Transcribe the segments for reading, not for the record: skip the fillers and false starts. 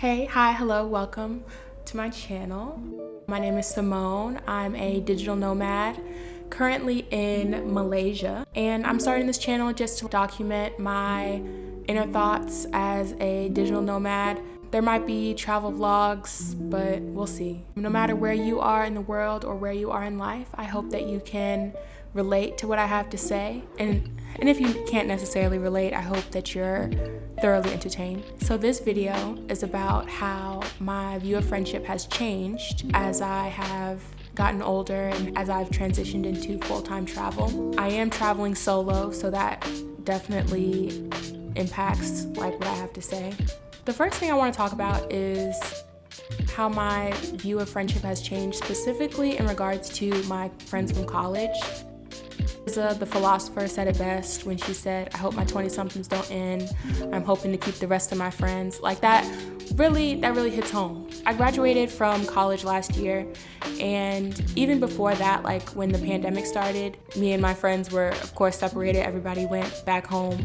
Hey, hi, hello, welcome to my channel. My name is Simone. I'm a digital nomad currently in Malaysia, and I'm starting this channel just to document my inner thoughts as a digital nomad. There might be travel vlogs, but we'll see. No matter where you are in the world or where you are in life, I hope that you can relate to what I have to say. And if you can't necessarily relate, I hope that you're thoroughly entertained. So this video is about how my view of friendship has changed as I have gotten older and as I've transitioned into full-time travel. I am traveling solo, so that definitely impacts what I have to say. The first thing I want to talk about is how my view of friendship has changed, specifically in regards to my friends from college. The philosopher said it best when she said, I hope my 20-somethings don't end. I'm hoping to keep the rest of my friends. That really hits home. I graduated from college last year, and even before that, when the pandemic started, me and my friends were, of course, separated. Everybody went back home.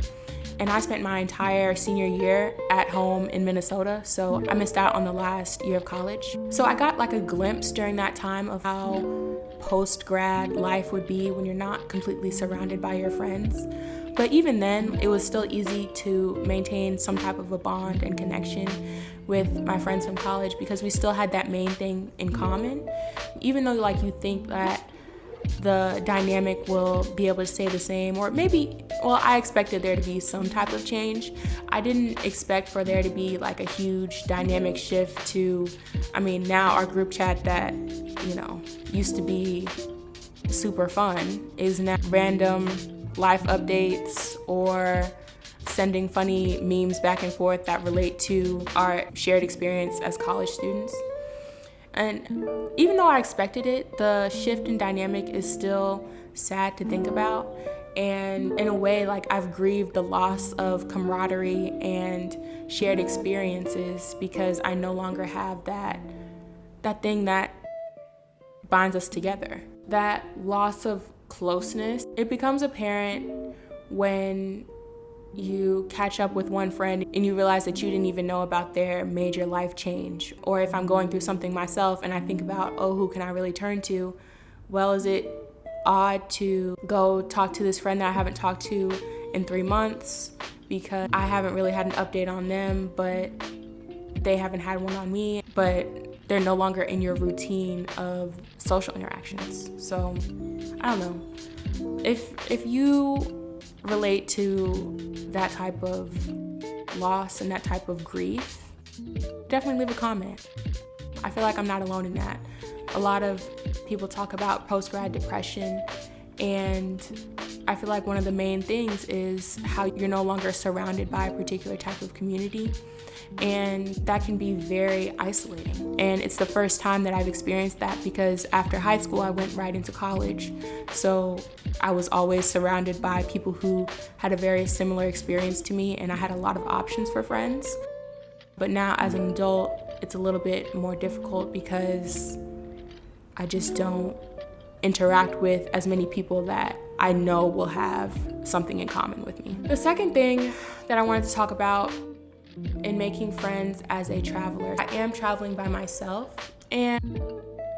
And I spent my entire senior year at home in Minnesota, so I missed out on the last year of college. So I got a glimpse during that time of how post-grad life would be when you're not completely surrounded by your friends. But even then, it was still easy to maintain some type of a bond and connection with my friends from college because we still had that main thing in common. Even though you think that the dynamic will be able to stay the same, or maybe, I expected there to be some type of change. I didn't expect for there to be a huge dynamic shift to, now our group chat that, used to be super fun is now random life updates or sending funny memes back and forth that relate to our shared experience as college students. And even though I expected it, the shift in dynamic is still sad to think about. And in a way, I've grieved the loss of camaraderie and shared experiences because I no longer have that thing that binds us together. That loss of closeness, it becomes apparent when you catch up with one friend and you realize that you didn't even know about their major life change. Or if I'm going through something myself and I think about, who can I really turn to? Well, is it odd to go talk to this friend that I haven't talked to in 3 months because I haven't really had an update on them, but they haven't had one on me, but they're no longer in your routine of social interactions. So, I don't know. If you relate to that type of loss and that type of grief, definitely leave a comment. I feel like I'm not alone in that. A lot of people talk about post-grad depression, and I feel like one of the main things is how you're no longer surrounded by a particular type of community, and that can be very isolating. And it's the first time that I've experienced that because after high school, I went right into college. So I was always surrounded by people who had a very similar experience to me, and I had a lot of options for friends. But now as an adult, it's a little bit more difficult because I just don't interact with as many people that I know will have something in common with me. The second thing that I wanted to talk about in making friends as a traveler, I am traveling by myself, and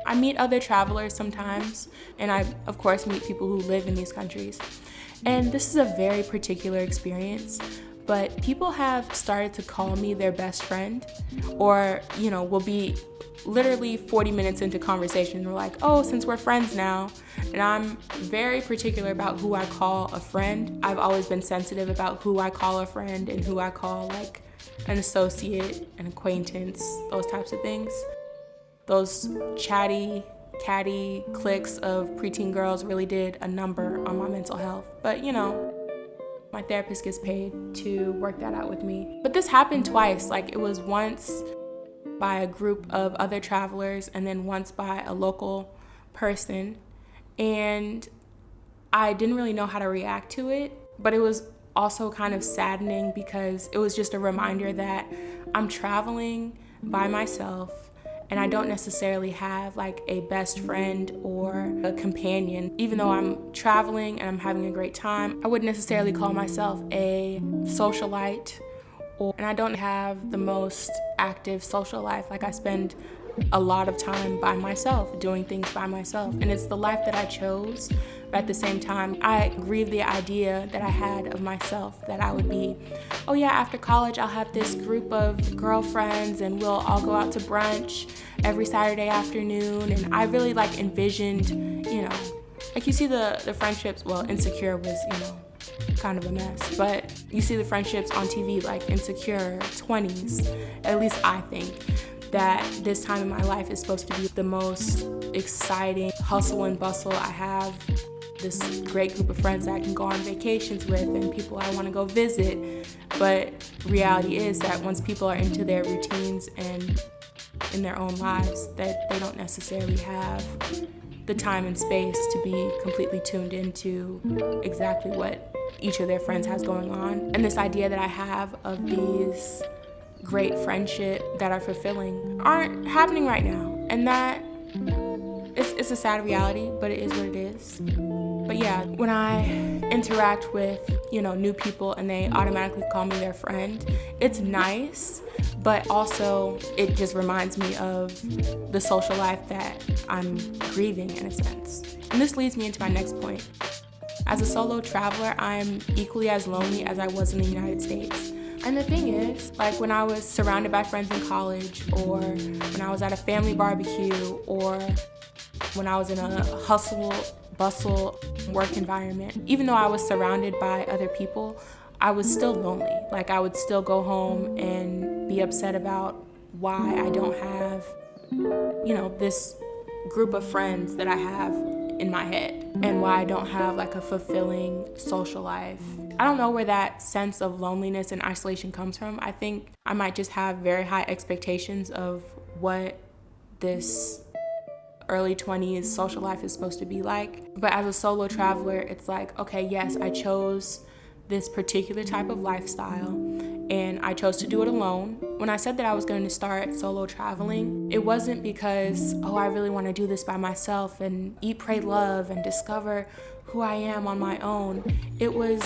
I meet other travelers sometimes, and I, of course, meet people who live in these countries. And this is a very particular experience, but people have started to call me their best friend, or, will be literally 40 minutes into conversation, they're like, since we're friends now. And I'm very particular about who I call a friend. I've always been sensitive about who I call a friend and who I call an associate, an acquaintance, those types of things. Those chatty, catty cliques of preteen girls really did a number on my mental health. But my therapist gets paid to work that out with me. But this happened twice. It was once by a group of other travelers and then once by a local person. And I didn't really know how to react to it, but it was also kind of saddening because it was just a reminder that I'm traveling by myself and I don't necessarily have a best friend or a companion. Even though I'm traveling and I'm having a great time, I wouldn't necessarily call myself a socialite and I don't have the most active social life. Like, I spend a lot of time by myself, doing things by myself. And it's the life that I chose, but at the same time, I grieve the idea that I had of myself, that I would be, oh yeah, after college, I'll have this group of girlfriends and we'll all go out to brunch every Saturday afternoon. And I really like envisioned, like you see the friendships, well, Insecure was, kind of a mess, but you see the friendships on TV like Insecure, 20s, at least I think that this time in my life is supposed to be the most exciting hustle and bustle. I have this great group of friends that I can go on vacations with and people I want to go visit, but reality is that once people are into their routines and in their own lives, that they don't necessarily have the time and space to be completely tuned into exactly what each of their friends has going on. And this idea that I have of these great friendships that are fulfilling aren't happening right now. And that it's a sad reality, but it is what it is. But yeah, when I interact with, new people and they automatically call me their friend, it's nice, but also it just reminds me of the social life that I'm grieving in a sense. And this leads me into my next point. As a solo traveler, I'm equally as lonely as I was in the United States. And the thing is, like when I was surrounded by friends in college, or when I was at a family barbecue, or when I was in a hustle, bustle work environment, even though I was surrounded by other people, I was still lonely. Like I would still go home and be upset about why I don't have, this group of friends that I have in my head, and why I don't have like a fulfilling social life. I don't know where that sense of loneliness and isolation comes from. I think I might just have very high expectations of what this early 20s social life is supposed to be like. But as a solo traveler, it's like, okay, yes, I chose this particular type of lifestyle and I chose to do it alone. When I said that I was going to start solo traveling, it wasn't because, I really want to do this by myself and eat, pray, love and discover who I am on my own. It was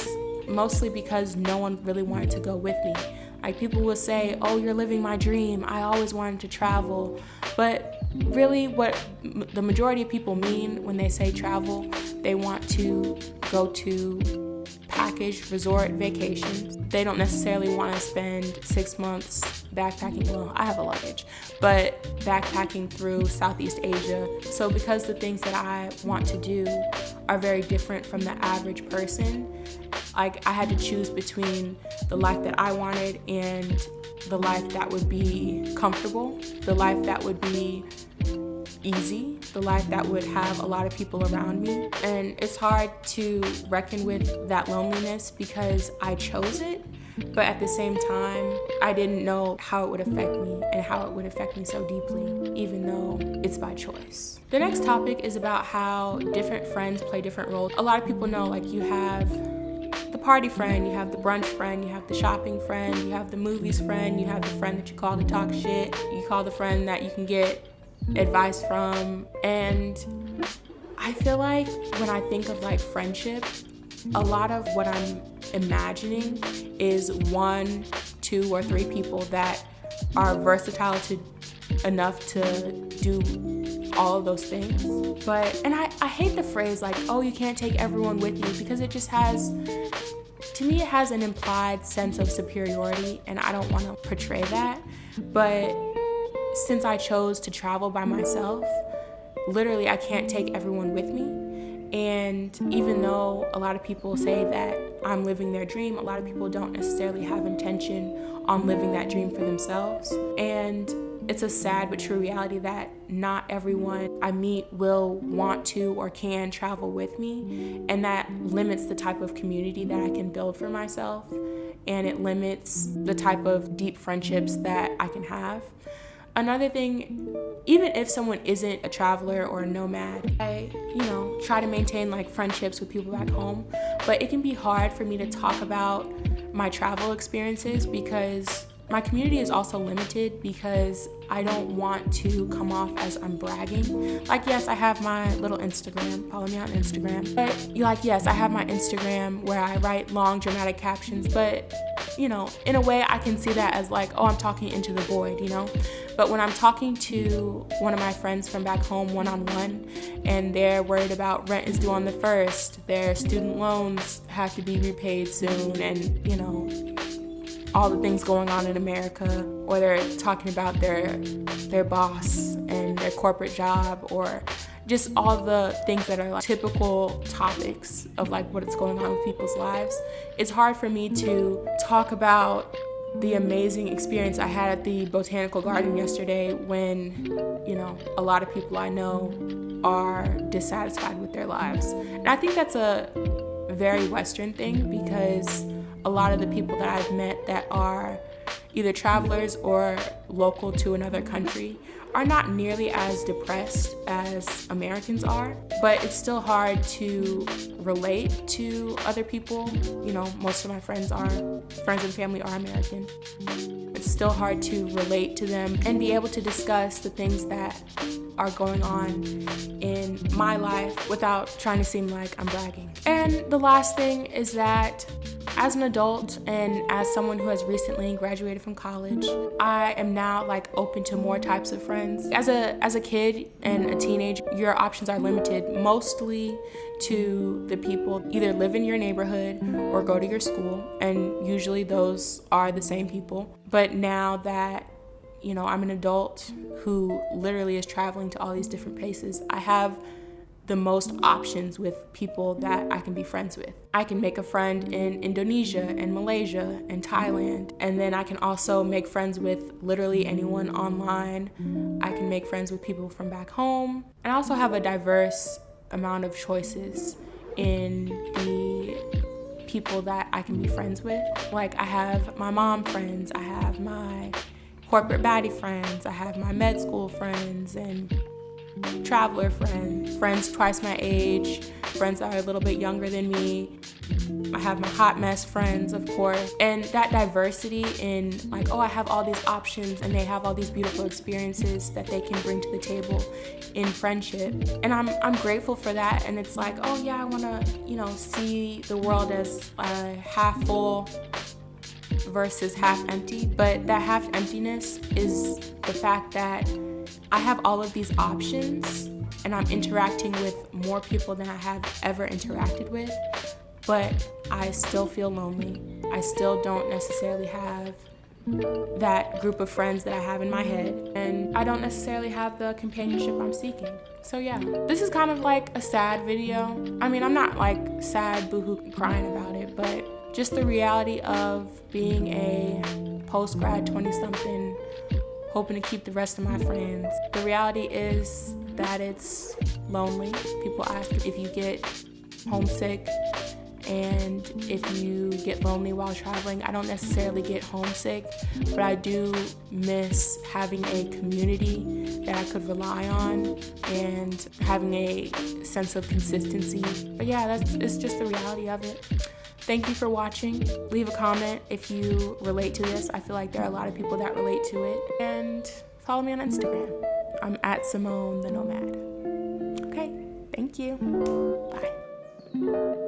mostly because no one really wanted to go with me. Like people would say, oh, you're living my dream. I always wanted to travel. But really what the majority of people mean when they say travel, they want to go to packaged resort vacations. They don't necessarily want to spend 6 months backpacking. Well, I have a luggage, but backpacking through Southeast Asia. So because the things that I want to do are very different from the average person, like I had to choose between the life that I wanted and the life that would be comfortable, the life that would be easy, the life that would have a lot of people around me. And it's hard to reckon with that loneliness because I chose it, but at the same time, I didn't know how it would affect me and how it would affect me so deeply, even though it's by choice. The next topic is about how different friends play different roles. A lot of people know, like, you have the party friend, you have the brunch friend, you have the shopping friend, you have the movies friend, you have the friend that you call to talk shit, you call the friend that you can get advice from. And I feel like when I think of like friendship, a lot of what I'm imagining is 1, 2, or 3 people that are versatile enough to do all of those things. And I hate the phrase like, oh, you can't take everyone with you, because it just has, to me, it has an implied sense of superiority, and I don't want to portray that. But since I chose to travel by myself, literally I can't take everyone with me. And even though a lot of people say that I'm living their dream, a lot of people don't necessarily have intention on living that dream for themselves. And it's a sad but true reality that not everyone I meet will want to or can travel with me. And that limits the type of community that I can build for myself. And it limits the type of deep friendships that I can have. Another thing, even if someone isn't a traveler or a nomad, I, try to maintain like friendships with people back home, but it can be hard for me to talk about my travel experiences because my community is also limited because I don't want to come off as I'm bragging. Like, yes, I have my little Instagram, follow me on Instagram. But yes, I have my Instagram where I write long dramatic captions, but in a way I can see that as like, oh, I'm talking into the void, But when I'm talking to one of my friends from back home one-on-one and they're worried about rent is due on the 1st, their student loans have to be repaid soon, and all the things going on in America, or they're talking about their boss and their corporate job, or just all the things that are like typical topics of like what's going on with people's lives, it's hard for me to talk about the amazing experience I had at the botanical garden yesterday when, a lot of people I know are dissatisfied with their lives. And I think that's a very Western thing, because a lot of the people that I've met that are either travelers or local to another country are not nearly as depressed as Americans are, but it's still hard to relate to other people. Most of my friends and family are American. It's still hard to relate to them and be able to discuss the things that are going on in my life without trying to seem like I'm bragging. And the last thing is that as an adult and as someone who has recently graduated from college, I am now open to more types of friends. As a kid and a teenager, your options are limited mostly to the people either live in your neighborhood or go to your school, and usually those are the same people. But now that I'm an adult who literally is traveling to all these different places, I have the most options with people that I can be friends with. I can make a friend in Indonesia and Malaysia and Thailand, and then I can also make friends with literally anyone online. I can make friends with people from back home. And I also have a diverse amount of choices in the people that I can be friends with. I have my mom friends, I have my corporate baddie friends, I have my med school friends, and traveler friends twice my age, friends that are a little bit younger than me. I have my hot mess friends, of course. And that diversity in I have all these options and they have all these beautiful experiences that they can bring to the table in friendship. And I'm grateful for that. And it's oh yeah, I wanna, see the world as half full versus half empty. But that half emptiness is the fact that I have all of these options and I'm interacting with more people than I have ever interacted with, but I still feel lonely. I still don't necessarily have that group of friends that I have in my head, and I don't necessarily have the companionship I'm seeking. So yeah, this is kind of a sad video. I mean, I'm not sad, boohoo, crying about it, but just the reality of being a post-grad 20-something, hoping to keep the rest of my friends. The reality is that it's lonely. People ask if you get homesick and if you get lonely while traveling. I don't necessarily get homesick, but I do miss having a community that I could rely on and having a sense of consistency. But yeah, it's just the reality of it. Thank you for watching. Leave a comment if you relate to this. I feel like there are a lot of people that relate to it. And follow me on Instagram. I'm at Simone the Nomad. Okay, thank you. Bye.